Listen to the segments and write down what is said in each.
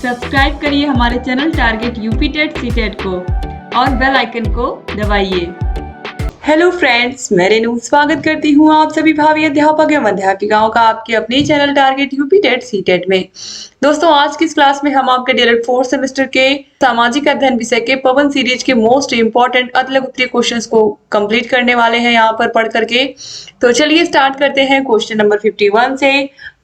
Subscribe करिए हमारे channel target UP TET CTET को और बेल आइकन को दबाइए। हेलो फ्रेंड्स, मैं रेनू स्वागत करती हूँ आप सभी भावी अध्यापक एवं अध्यापिकाओं का आपके अपने channel target UP TET CTET में। दोस्तों, आज की इस क्लास में हम आपके DLED 4th सेमेस्टर के सामाजिक अध्ययन विषय के पवन सीरीज के मोस्ट इंपॉर्टेंट अतलग उत्तरीय क्वेश्चंस को कंप्लीट करने वाले हैं यहाँ पर पढ़ करके। तो चलिए स्टार्ट करते हैं क्वेश्चन नंबर 51 से।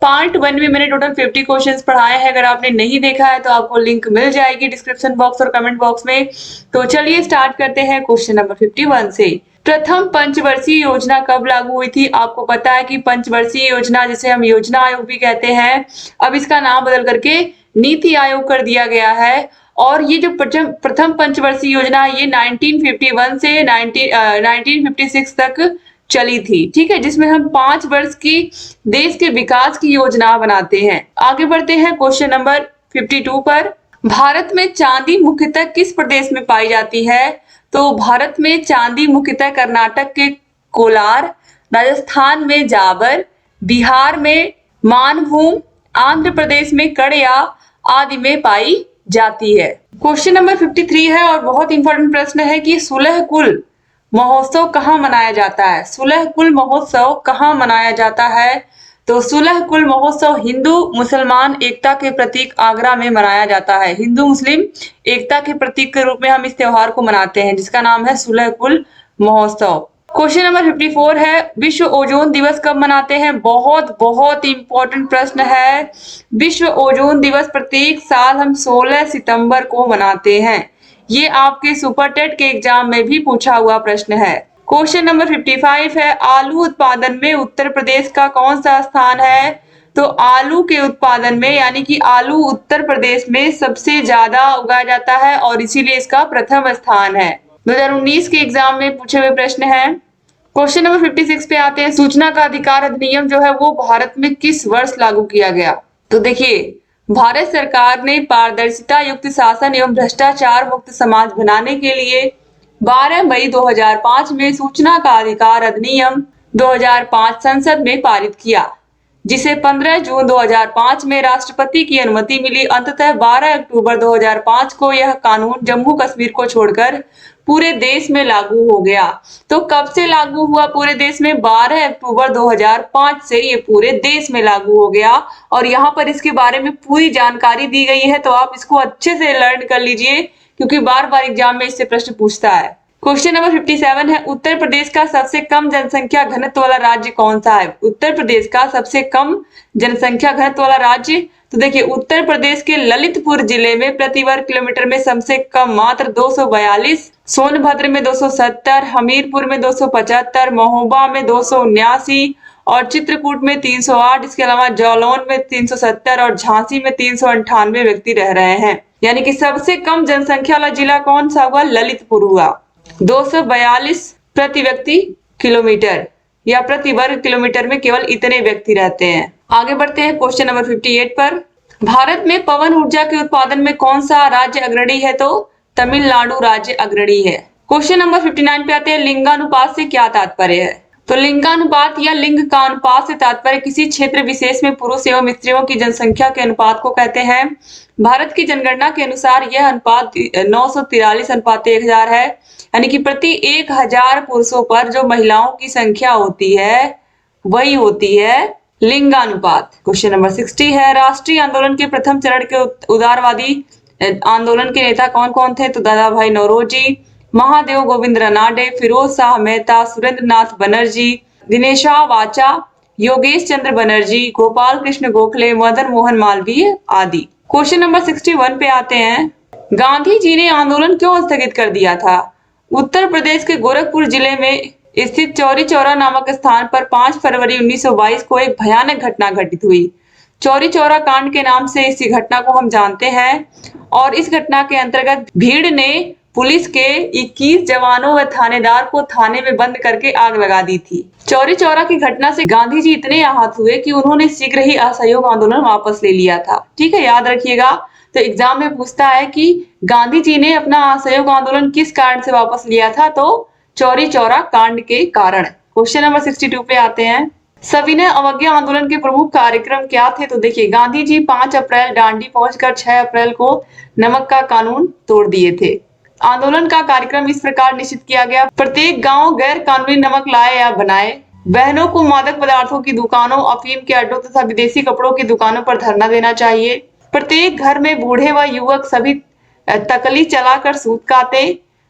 पार्ट 1 में मैंने टोटल 50 क्वेश्चंस पढ़ाए हैं। अगर आपने नहीं देखा है तो आपको लिंक मिल जाएगी डिस्क्रिप्शन बॉक्स और कमेंट बॉक्स में। तो चलिए स्टार्ट करते हैं क्वेश्चन नंबर 51 से। प्रथम पंचवर्षीय योजना कब लागू हुई थी? आपको पता है कि पंचवर्षीय योजना, जिसे हम योजना आयोग भी कहते हैं, अब इसका नाम बदल करके नीति आयोग कर दिया गया है। और ये जो प्रथम पंचवर्षीय योजना है ये 1951 से 1956 तक चली थी। ठीक है, जिसमें हम 5 वर्ष की देश के विकास की योजना बनाते हैं। आगे बढ़ते हैं क्वेश्चन नंबर 52 पर। भारत में चांदी मुख्यतः किस प्रदेश में पाई जाती है? तो भारत में चांदी मुख्यतः कर्नाटक के कोलार, राजस्थान में जाबर, बिहार में मानभूम, आंध्र प्रदेश में कड़या आदि में पाई जाती है। क्वेश्चन नंबर 53 है और बहुत इंपॉर्टेंट प्रश्न है कि सुलह कुल महोत्सव कहाँ मनाया जाता है? सुलह कुल महोत्सव कहाँ मनाया जाता है? तो सुलह कुल महोत्सव हिंदू मुसलमान एकता के प्रतीक आगरा में मनाया जाता है। हिंदू मुस्लिम एकता के प्रतीक के रूप में हम इस त्योहार को मनाते हैं, जिसका नाम है सुलह कुल महोत्सव। क्वेश्चन नंबर 54 है, विश्व ओजोन दिवस कब मनाते हैं? बहुत बहुत इंपॉर्टेंट प्रश्न है। विश्व ओजोन दिवस प्रत्येक साल हम 16 सितंबर को मनाते हैं। ये आपके सुपर टेट के एग्जाम में भी पूछा हुआ प्रश्न है। क्वेश्चन नंबर 55 है, आलू उत्पादन में उत्तर प्रदेश का कौन सा स्थान है? तो आलू के उत्पादन में, यानी कि आलू उत्तर प्रदेश में सबसे ज्यादा उगाया जाता है और इसीलिए इसका प्रथम स्थान है। 2019 के एग्जाम में पूछे हुए प्रश्न है। क्वेश्चन नंबर 56 पे आते हैं, सूचना का अधिकार अधिनियम जो है वो भारत में किस वर्ष लागू किया गया? तो देखिए, भारत सरकार ने पारदर्शिता युक्त शासन एवं भ्रष्टाचार मुक्त समाज बनाने के लिए 12 मई 2005 में सूचना का अधिकार अधिनियम 2005 संसद में पारित किया, जिसे 15 जून 2005 में राष्ट्रपति की अनुमति मिली। अंततः 12 अक्टूबर 2005 को यह कानून जम्मू कश्मीर को छोड़कर पूरे देश में लागू हो गया। तो कब से लागू हुआ पूरे देश में? 12 अक्टूबर 2005 से ये पूरे देश में लागू हो गया। और यहाँ पर इसके बारे में पूरी जानकारी दी गई है, तो आप इसको अच्छे से लर्न कर लीजिए, क्योंकि बार बार एग्जाम में इससे प्रश्न पूछता है। क्वेश्चन नंबर 57 है, उत्तर प्रदेश का सबसे कम जनसंख्या घनत्व वाला राज्य कौन सा है? उत्तर प्रदेश का सबसे कम जनसंख्या घनत्व वाला राज्य, तो देखिए, उत्तर प्रदेश के ललितपुर जिले में प्रति वर्ग किलोमीटर में सबसे कम मात्र 242, सोनभद्र में 270, हमीरपुर में 275, महोबा में 279 और चित्रकूट में 308। इसके अलावा जालौन में 370 और झांसी में 398 व्यक्ति रह रहे हैं। यानी कि सबसे कम जनसंख्या वाला जिला कौन सा हुआ? ललितपुर हुआ। 242 प्रति व्यक्ति किलोमीटर या प्रति वर्ग किलोमीटर में केवल इतने व्यक्ति रहते हैं। आगे बढ़ते हैं क्वेश्चन नंबर 58 पर। भारत में पवन ऊर्जा के उत्पादन में कौन सा राज्य अग्रणी है? तो तमिलनाडु राज्य अग्रणी है। क्वेश्चन नंबर 59 पे आते हैं, लिंगानुपात से क्या तात्पर्य है? तो लिंगानुपात या लिंग का अनुपात से तात्पर्य किसी क्षेत्र विशेष में पुरुष एवं स्त्रियों की जनसंख्या के अनुपात को कहते हैं। भारत की जनगणना के अनुसार यह अनुपात 943:1000 है, यानी कि प्रति 1000 पुरुषों पर जो महिलाओं की संख्या होती है वही होती है लिंगानुपात। क्वेश्चन नंबर 60 है, राष्ट्रीय आंदोलन के प्रथम चरण के उदारवादी आंदोलन के नेता कौन कौन थे? तो दादा भाई नौरोजी, महादेव गोविंद रानाडे, फिरोज शाह मेहता, सुरेंद्र नाथ बनर्जी, दिनेशा वाचा, योगेश चंद्र बनर्जी, गोपाल कृष्ण गोखले, मदन मोहन मालवीय आदि। क्वेश्चन नंबर 61 पे आते हैं, गांधी जी ने आंदोलन क्यों स्थगित कर दिया था? उत्तर प्रदेश के गोरखपुर जिले में स्थित चौरी चौरा नामक स्थान पर 5 फरवरी 1922 को एक भयानक घटना घटित हुई। चौरी चौरा कांड के नाम से इस घटना को हम जानते हैं। और इस घटना के अंतर्गत भीड़ ने पुलिस के 21 जवानों व थानेदार को थाने में बंद करके आग लगा दी थी। चौरी चौरा की घटना से गांधी जी इतने आहत हुए कि उन्होंने शीघ्र ही असहयोग आंदोलन वापस ले लिया था। ठीक है, याद रखिएगा। तो एग्जाम में पूछता है कि गांधी जी ने अपना असहयोग आंदोलन किस कारण से वापस लिया था? तो चौरी चौरा कांड के कारण। क्वेश्चन नंबर 62 पे आते हैं, सविनय अवज्ञा आंदोलन के प्रमुख कार्यक्रम क्या थे? तो देखिए, गांधी जी 5 अप्रैल डांडी पहुंचकर 6 अप्रैल को नमक का कानून तोड़ दिए थे। आंदोलन का कार्यक्रम इस प्रकार निश्चित किया गया, प्रत्येक गांव गैर कानूनी नमक लाए या बनाए। बहनों को मादक पदार्थों की दुकानों, अफीम के अड्डों तथा विदेशी कपड़ों की दुकानों पर धरना देना चाहिए। प्रत्येक घर में बूढ़े व युवक सभी तकली चलाकर सूत काटे।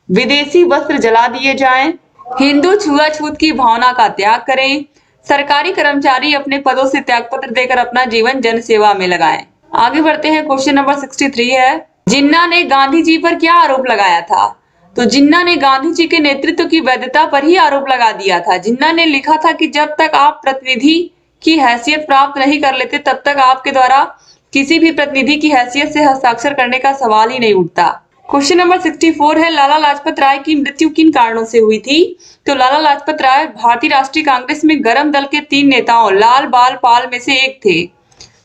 विदेशी वस्त्र जला दिए जाएं। हिंदू छुआछूत की भावना का त्याग करें। सरकारी कर्मचारी अपने पदों से त्यागपत्र देकर अपना जीवन जन सेवा में लगाएं। आगे बढ़ते हैं, क्वेश्चन नंबर 63 है, जिन्ना ने गांधी जी पर क्या आरोप लगाया था? तो जिन्ना ने गांधी जी के नेतृत्व की वैधता पर ही आरोप लगा दिया था। जिन्ना ने लिखा था कि जब तक आप प्रतिनिधि की हैसियत प्राप्त नहीं कर लेते तब तक आपके द्वारा किसी भी प्रतिनिधि की हैसियत से हस्ताक्षर करने का सवाल ही नहीं उठता। क्वेश्चन नंबर 64 है, लाला लाजपत राय की मृत्यु किन कारणों से हुई थी? तो लाला लाजपत राय भारतीय राष्ट्रीय कांग्रेस में गरम दल के 3 नेताओं लाल बाल पाल में से एक थे।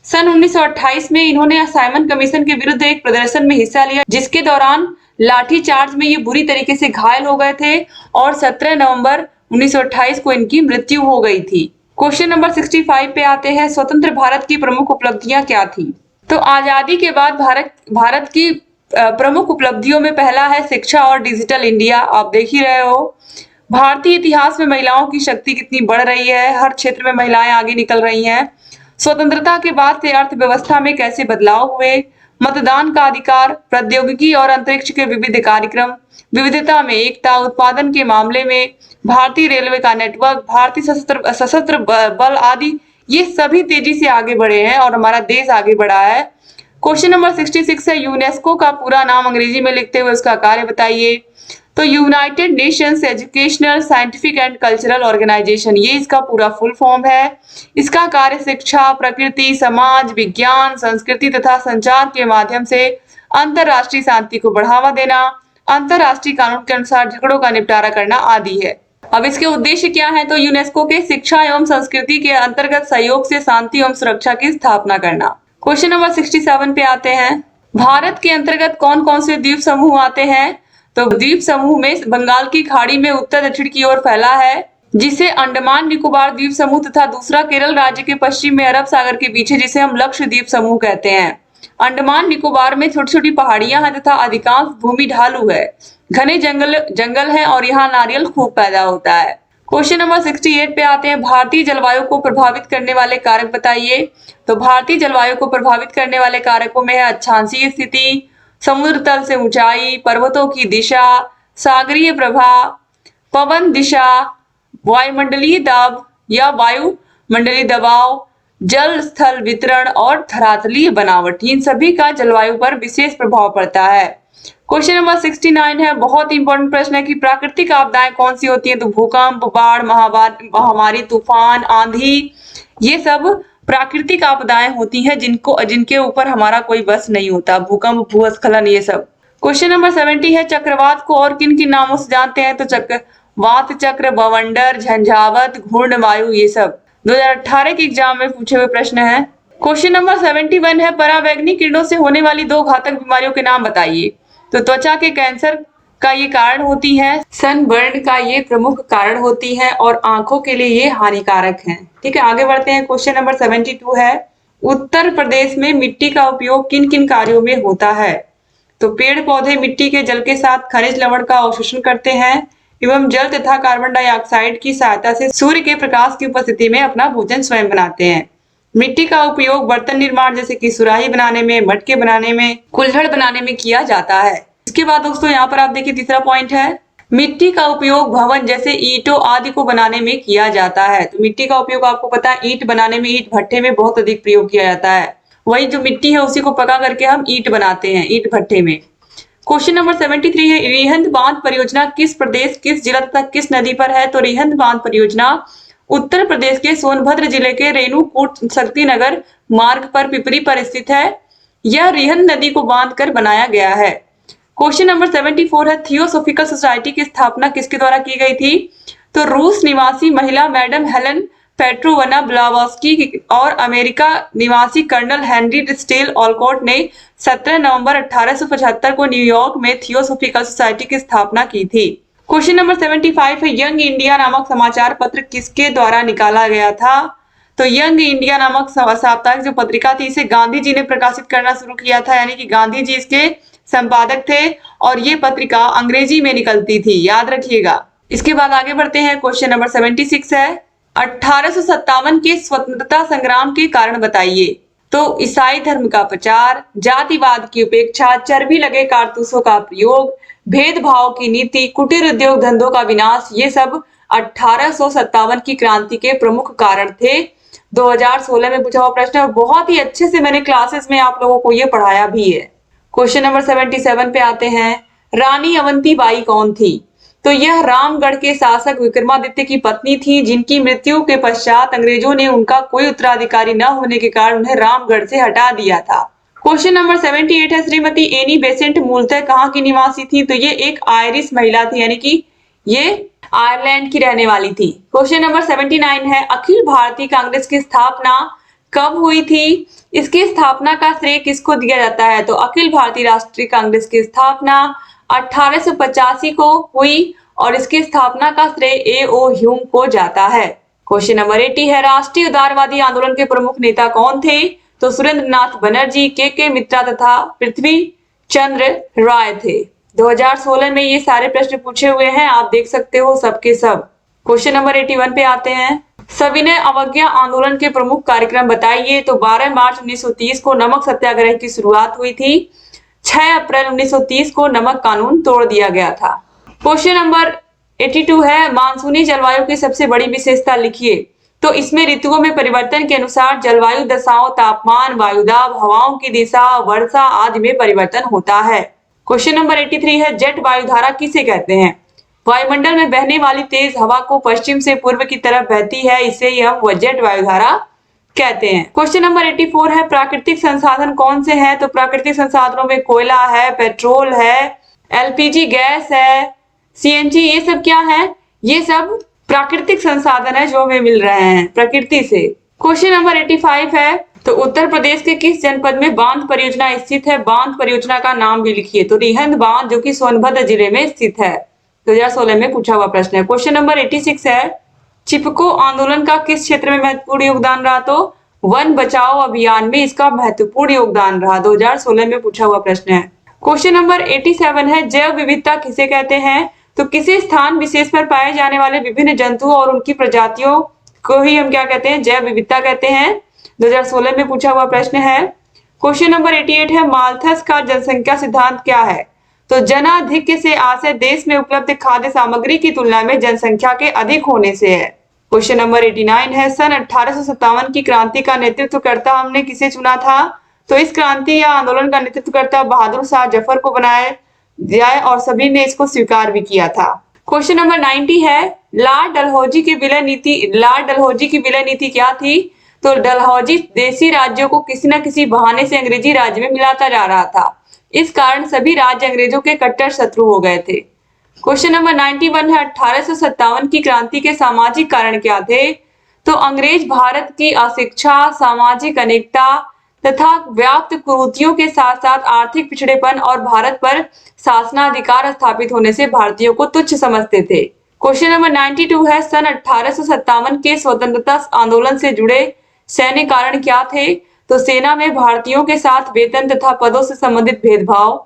सन 1928 में इन्होंने साइमन कमीशन के विरुद्ध एक प्रदर्शन में हिस्सा लिया, जिसके दौरान लाठीचार्ज में ये बुरी तरीके से घायल हो गए थे और 17 नवंबर 1928 को इनकी मृत्यु हो गई थी। क्वेश्चन नंबर 65 पे आते हैं, स्वतंत्र भारत की प्रमुख उपलब्धियां क्या थी? तो आजादी के बाद भारत की प्रमुख उपलब्धियों में पहला है शिक्षा और डिजिटल इंडिया। आप देख ही रहे हो भारतीय इतिहास में महिलाओं की शक्ति कितनी बढ़ रही है, हर क्षेत्र में महिलाएं आगे निकल रही हैं। स्वतंत्रता के बाद से अर्थव्यवस्था में कैसे बदलाव हुए, मतदान का अधिकार, प्रौद्योगिकी और अंतरिक्ष के विविध कार्यक्रम, विविधता में एकता, उत्पादन के मामले में भारतीय रेलवे का नेटवर्क, भारतीय सशस्त्र बल आदि, ये सभी तेजी से आगे बढ़े हैं और हमारा देश आगे बढ़ा है। क्वेश्चन नंबर 66 है, यूनेस्को का पूरा नाम अंग्रेजी में लिखते हुए उसका कार्य बताइए। तो United Nations Educational Scientific and Cultural Organization, ये इसका पूरा फुल फॉर्म है। इसका कार्य शिक्षा, प्रकृति, समाज, विज्ञान, संस्कृति तथा संचार के माध्यम से अंतरराष्ट्रीय शांति को बढ़ावा देना, अंतरराष्ट्रीय कानून के अनुसार झगड़ों का निपटारा करना आदि है। अब इसके उद्देश्य क्या है? तो यूनेस्को के शिक्षा एवं संस्कृति के अंतर्गत सहयोग से शांति एवं सुरक्षा की स्थापना करना। क्वेश्चन नंबर 67 पे आते हैं, भारत के अंतर्गत कौन कौन से द्वीप समूह आते हैं? तो द्वीप समूह में बंगाल की खाड़ी में उत्तर दक्षिण की ओर फैला है, जिसे अंडमान निकोबार द्वीप समूह, तथा दूसरा केरल राज्य के पश्चिम में अरब सागर के पीछे, जिसे हम लक्षद्वीप समूह कहते हैं। अंडमान निकोबार में छोटी छोटी पहाड़ियां हैं तथा अधिकांश भूमि ढालू है, घने जंगल है और यहाँ नारियल खूब पैदा होता है। क्वेश्चन नंबर 68 पे आते हैं, भारतीय जलवायु को प्रभावित करने वाले कारक बताइए। तो भारतीय जलवायु को प्रभावित करने वाले कारकों में है अक्षांशीय स्थिति, समुद्र तल से ऊंचाई, पर्वतों की दिशा, सागरीय प्रवाह, पवन दिशा, वायुमंडलीय दाब या वायुमंडलीय दबाव, जल स्थल वितरण और धरातलीय बनावट, इन सभी का जलवायु पर विशेष प्रभाव पड़ता है। क्वेश्चन नंबर 69 है, बहुत इंपॉर्टेंट प्रश्न है कि प्राकृतिक आपदाएं कौन सी होती हैं? तो भूकंप, बाढ़, महामारी, तूफान, आंधी, ये सब प्राकृतिक आपदाएं होती हैं जिनके ऊपर हमारा कोई बस नहीं होता। भूकंप, भूस्खलन, ये सब। क्वेश्चन नंबर 70 है, चक्रवात को और किन किन नामों से जानते हैं? तो चक्रवात चक्र, बवंडर, झंझावत, घूर्णन वायु, ये सब 2018 के एग्जाम में पूछे हुए प्रश्न है। क्वेश्चन नंबर 71 है, पराबैंगनी किरणों से होने वाली 2 घातक बीमारियों के नाम बताइए। तो त्वचा के कैंसर का ये कारण होती है, सनबर्न का ये प्रमुख कारण होती है और आंखों के लिए ये हानिकारक है। ठीक है, आगे बढ़ते हैं। क्वेश्चन नंबर 72 है, उत्तर प्रदेश में मिट्टी का उपयोग किन किन कार्यों में होता है? तो पेड़ पौधे मिट्टी के जल के साथ खनिज लवण का अवशोषण करते हैं एवं जल तथा कार्बन डाइऑक्साइड की सहायता से सूर्य के प्रकाश की उपस्थिति में अपना भोजन स्वयं बनाते हैं। मिट्टी का उपयोग बर्तन निर्माण जैसे कि सुराही बनाने में, मटके बनाने में, कुल्हड़ बनाने में किया जाता है। इसके बाद दोस्तों यहाँ पर आप देखिए तीसरा पॉइंट है, मिट्टी का उपयोग भवन जैसे ईंटों आदि को बनाने में किया जाता है। तो मिट्टी का उपयोग आपको पता है ईंट बनाने में, ईंट भट्ठे में बहुत अधिक प्रयोग किया जाता है। वही जो मिट्टी है उसी को पका करके हम ईंट बनाते हैं ईंट भट्ठे में। क्वेश्चन नंबर 73 है, रिहंद बांध परियोजना किस प्रदेश, किस जिला तथा किस नदी पर है? तो रिहंद बांध परियोजना उत्तर प्रदेश के सोनभद्र जिले के रेणुकूट शक्तिनगर मार्ग पर पिपरी पर स्थित है। यह रिहंद नदी को बांध कर बनाया गया है। क्वेश्चन नंबर 74 है, थियोसोफिकल सोसाइटी की स्थापना किसके द्वारा की गई थी? तो रूस निवासी महिला मैडम हेलन पेट्रोवना ब्लावस्की और अमेरिका निवासी कर्नल हेनरी स्टेल ऑलकॉट ने 17 नवंबर 1875 को न्यूयॉर्क में थियोसोफिकल सोसाइटी की स्थापना की थी। क्वेश्चन नंबर 75 है यंग इंडिया नामक समाचार पत्र किसके द्वारा निकाला गया था? तो यंग इंडिया नामक साप्ताहिक जो पत्रिका थी इसे गांधी जी ने प्रकाशित करना शुरू किया था, यानी कि गांधी जी इसके संपादक थे और ये पत्रिका अंग्रेजी में निकलती थी, याद रखिएगा। इसके बाद आगे बढ़ते हैं। क्वेश्चन नंबर 76 है 1857 के स्वतंत्रता संग्राम के कारण बताइए। तो ईसाई धर्म का प्रचार, जातिवाद की उपेक्षा, चर्बी लगे कारतूसों का प्रयोग, भेदभाव की नीति, कुटीर उद्योग धंधों का विनाश, ये सब 1857 की क्रांति के प्रमुख कारण थे। 2016 में पूछा हुआ प्रश्न है और बहुत ही अच्छे से मैंने क्लासेस में आप लोगों को ये पढ़ाया भी है। क्वेश्चन नंबर 77 पे आते हैं। रानी अवंतीबाई कौन थी? तो यह रामगढ़ के शासक विक्रमादित्य की पत्नी थी, जिनकी मृत्यु के पश्चात अंग्रेजों ने उनका कोई उत्तराधिकारी न होने के कारण उन्हें रामगढ़ से हटा दिया था। क्वेश्चन नंबर 78 है श्रीमती एनी बेसेंट मूलतः कहाँ की निवासी थी? तो ये एक आयरिश महिला थी, यानी कि ये आयरलैंड की रहने वाली थी। क्वेश्चन नंबर 79 है अखिल भारतीय कांग्रेस की स्थापना कब हुई थी? इसकी स्थापना का श्रेय किसको दिया जाता है? तो अखिल भारतीय राष्ट्रीय कांग्रेस की स्थापना 1885 को हुई और इसकी स्थापना का श्रेय ए.ओ. ह्यूम को जाता है। क्वेश्चन नंबर 80 है राष्ट्रीय उदारवादी आंदोलन के प्रमुख नेता कौन थे? तो सुरेंद्र नाथ बनर्जी, के मित्रा तथा पृथ्वी चंद्र राय थे। 2016 में ये सारे प्रश्न पूछे हुए हैं, आप देख सकते हो सबके सब। क्वेश्चन नंबर 81 पे आते हैं। सविनय अवज्ञा आंदोलन के प्रमुख कार्यक्रम बताइए। तो 12 मार्च 1930 को नमक सत्याग्रह की शुरुआत हुई थी। 6 अप्रैल 1930 को नमक कानून तोड़ दिया गया था। क्वेश्चन नंबर 82 है मानसूनी जलवायु की सबसे बड़ी विशेषता लिखिए। तो इसमें ऋतुओं में परिवर्तन के अनुसार जलवायु दशाओं, तापमान, वायुदाब, हवाओं की दिशा, वर्षा आदि में परिवर्तन होता है। क्वेश्चन नंबर 83 है जेट वायुधारा किसे कहते हैं? वायुमंडल में बहने वाली तेज हवा को पश्चिम से पूर्व की तरफ बहती है, इसे हम जेट वायुधारा कहते हैं। क्वेश्चन नंबर 84 है प्राकृतिक संसाधन कौन से हैं? तो प्राकृतिक संसाधनों में कोयला है, पेट्रोल है, एलपीजी गैस है, सीएनजी, ये सब क्या है? ये सब प्राकृतिक संसाधन है जो हमें मिल रहे हैं प्रकृति से। क्वेश्चन नंबर 85 है तो उत्तर प्रदेश के किस जनपद में बांध परियोजना स्थित है? बांध परियोजना का नाम भी लिखिए। तो रिहंद बांध जो कि सोनभद्र जिले में स्थित है। 2016 में पूछा हुआ प्रश्न है। क्वेश्चन नंबर 86 है चिपको आंदोलन का किस क्षेत्र में महत्वपूर्ण योगदान रहा? तो वन बचाओ अभियान में इसका महत्वपूर्ण योगदान रहा। 2016 में पूछा हुआ प्रश्न है। क्वेश्चन नंबर 87 है जैव विविधता किसे कहते हैं? तो किसी स्थान विशेष पर पाए जाने वाले विभिन्न जंतुओं और उनकी प्रजातियों को ही हम क्या कहते हैं? जैव विविधता कहते हैं। 2016 में पूछा हुआ प्रश्न है। क्वेश्चन नंबर 88 है माल्थस का जनसंख्या सिद्धांत क्या है? तो जनाधिक्य से आशय देश में उपलब्ध खाद्य सामग्री की तुलना में जनसंख्या के अधिक होने से है। क्वेश्चन नंबर 89 है सन 1857 की क्रांति का नेतृत्वकर्ता हमने किसे चुना था? तो इस क्रांति या आंदोलन का नेतृत्वकर्ता बहादुर शाह जफर को बनाया जाए और सभी ने इसको स्वीकार भी किया था। क्वेश्चन नंबर 90 है लॉर्ड डलहौजी की विलय नीति क्या थी? तो डलहौजी देशी राज्यों को किसी न किसी बहाने से अंग्रेजी राज्य में मिलाता जा रहा था। इस कारण सभी राज्य अंग्रेजों के कट्टर शत्रु हो गए थे। क्वेश्चन नंबर 91 है 1857 की क्रांति के सामाजिक कारण क्या थे? तो अंग्रेज भारत की अशिक्षा, सामाजिक अनेकता तथा व्याप्त कुरीतियों के साथ साथ आर्थिक पिछड़ेपन और भारत पर शासनाधिकार स्थापित होने से भारतीयों को तुच्छ समझते थे। क्वेश्चन नंबर 92 है सन 1857 के स्वतंत्रता आंदोलन से जुड़े सैन्य कारण क्या थे? तो सेना में भारतीयों के साथ वेतन तथा पदों से संबंधित भेदभाव,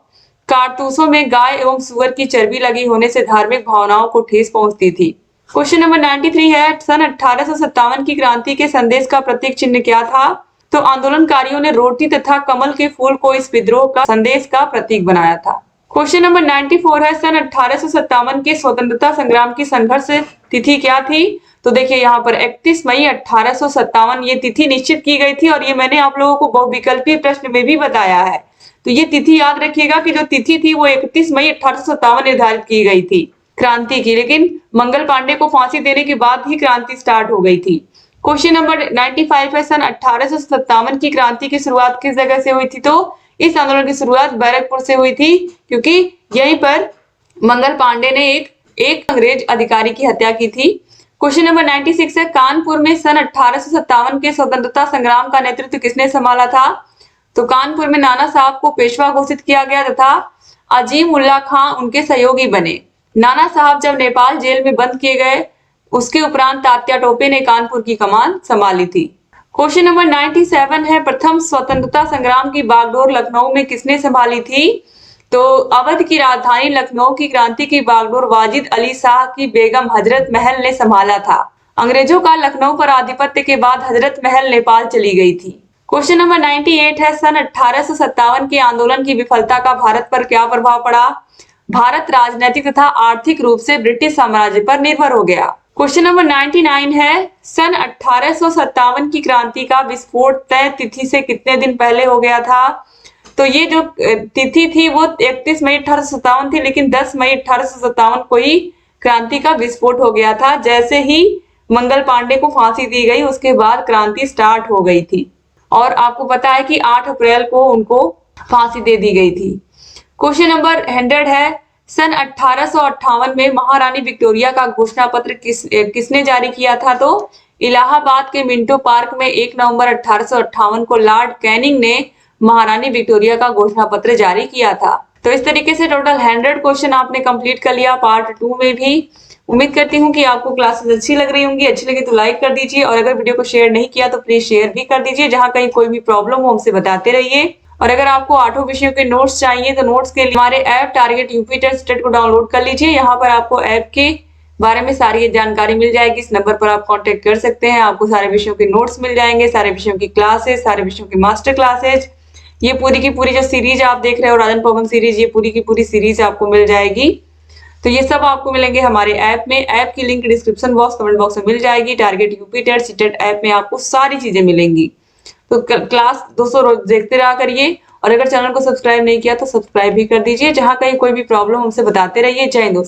कारतूसों में गाय एवं सुअर की चर्बी लगी होने से धार्मिक भावनाओं को ठेस पहुंचती थी। क्वेश्चन नंबर 93 है सन 1857 की क्रांति के संदेश का प्रतीक चिन्ह क्या था? तो आंदोलनकारियों ने रोटी तथा कमल के फूल को इस विद्रोह का संदेश का प्रतीक बनाया था। क्वेश्चन नंबर 94 है सन 1857 के स्वतंत्रता संग्राम की संघर्ष तिथि क्या थी? तो देखिए यहाँ पर 31 मई 1857 ये तिथि निश्चित की गई थी और ये मैंने आप लोगों को बहुविकल्पीय प्रश्न में भी बताया है। तो ये तिथि याद रखिएगा कि जो तिथि थी वो 31 मई 1857 निर्धारित की गई थी क्रांति की, लेकिन मंगल पांडे को फांसी देने के बाद ही क्रांति स्टार्ट हो गई थी। क्वेश्चन नंबर 95 है सन 1857 की क्रांति की शुरुआत किस जगह से हुई थी? तो इस आंदोलन की शुरुआत बैरकपुर से हुई थी क्योंकि यहीं पर मंगल पांडे ने एक अंग्रेज अधिकारी की हत्या की थी। क्वेश्चन नंबर 96 है कानपुर में सन 1857 के स्वतंत्रता संग्राम का नेतृत्व किसने संभाला था? तो कानपुर में नाना साहब को पेशवा घोषित किया गया तथा अजीम उल्ला खां उनके सहयोगी बने। नाना साहब जब नेपाल जेल में बंद किए गए उसके उपरांत तात्या टोपे ने कानपुर की कमान संभाली थी। क्वेश्चन नंबर 97 है, प्रथम स्वतंत्रता संग्राम की बागडोर लखनऊ में किसने संभाली थी? तो अवध की राजधानी लखनऊ की क्रांति की बागडोर वाजिद अली शाह की बेगम हजरत महल ने संभाला था। अंग्रेजों का लखनऊ पर आधिपत्य के बाद हजरत महल नेपाल चली गई थी। क्वेश्चन नंबर 98 है, सन 1857 के आंदोलन की विफलता का भारत पर क्या प्रभाव पड़ा? भारत राजनीतिक तथा आर्थिक रूप से ब्रिटिश साम्राज्य पर निर्भर हो गया। क्वेश्चन नंबर 99 है, सन 1857 की क्रांति का विस्फोट तय तिथि से कितने दिन पहले हो गया था? तो ये जो तिथि थी वो 31 मई 1857 थी, लेकिन 10 मई 1857 को ही क्रांति का विस्फोट हो गया था। जैसे ही मंगल पांडे को फांसी दी गई उसके बाद क्रांति स्टार्ट हो गई थी और आपको पता है कि 8 अप्रैल को उनको फांसी दे दी गई थी। क्वेश्चन नंबर 100 है, सन 1858 में महारानी विक्टोरिया का घोषणा पत्र किसने जारी किया था? तो इलाहाबाद के मिंटो पार्क में 1 नवंबर 1858 को लॉर्ड कैनिंग ने महारानी विक्टोरिया का घोषणा पत्र जारी किया था। तो इस तरीके से टोटल 100 क्वेश्चन आपने कंप्लीट कर लिया पार्ट 2 में भी। उम्मीद करती हूँ कि आपको क्लासेस अच्छी लग रही होंगी। अच्छी लगी तो लाइक कर दीजिए और अगर वीडियो को शेयर नहीं किया तो प्लीज शेयर भी कर दीजिए। जहां कहीं कोई भी प्रॉब्लम हो हमसे बताते रहिए। और अगर आपको 8 विषयों के नोट्स चाहिए तो नोट्स के लिए हमारे app target UP test state को डाउनलोड कर लीजिए। यहाँ पर आपको ऐप के बारे में सारी जानकारी मिल जाएगी। इस नंबर पर आप कांटेक्ट कर सकते हैं। आपको सारे विषयों के नोट्स मिल जाएंगे, सारे विषयों की क्लासेस, सारे विषयों की मास्टर क्लासेज। ये पूरी की पूरी जो सीरीज आप देख रहे हो राजन पवन सीरीज, ये पूरी की पूरी सीरीज आपको मिल जाएगी। तो ये सब आपको मिलेंगे हमारे ऐप में। ऐप की link description box comment box में मिल जाएगी। Target UP TET CTET app में आपको सारी चीजें मिलेंगी। तो क्लास दोस्तों रोज देखते रहा करिए और अगर चैनल को सब्सक्राइब नहीं किया तो सब्सक्राइब भी कर दीजिए। जहां कहीं कोई भी प्रॉब्लम हमसे बताते रहिए। जय हिंद दोस्तों।